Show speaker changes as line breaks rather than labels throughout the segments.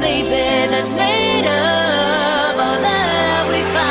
baby, that's made of all that we find.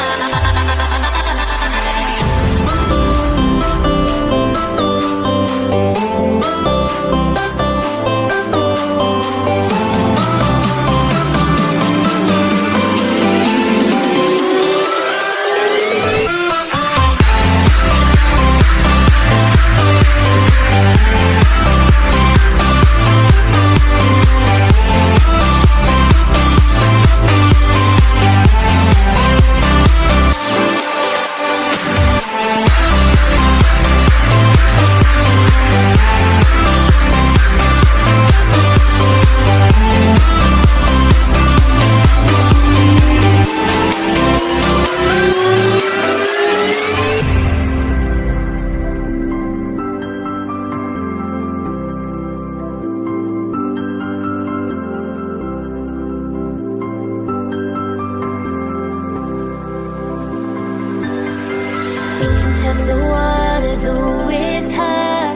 The water's always high.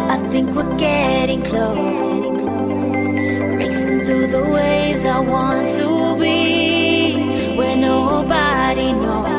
I think we're getting close. Racing through the waves, I want to be where nobody knows.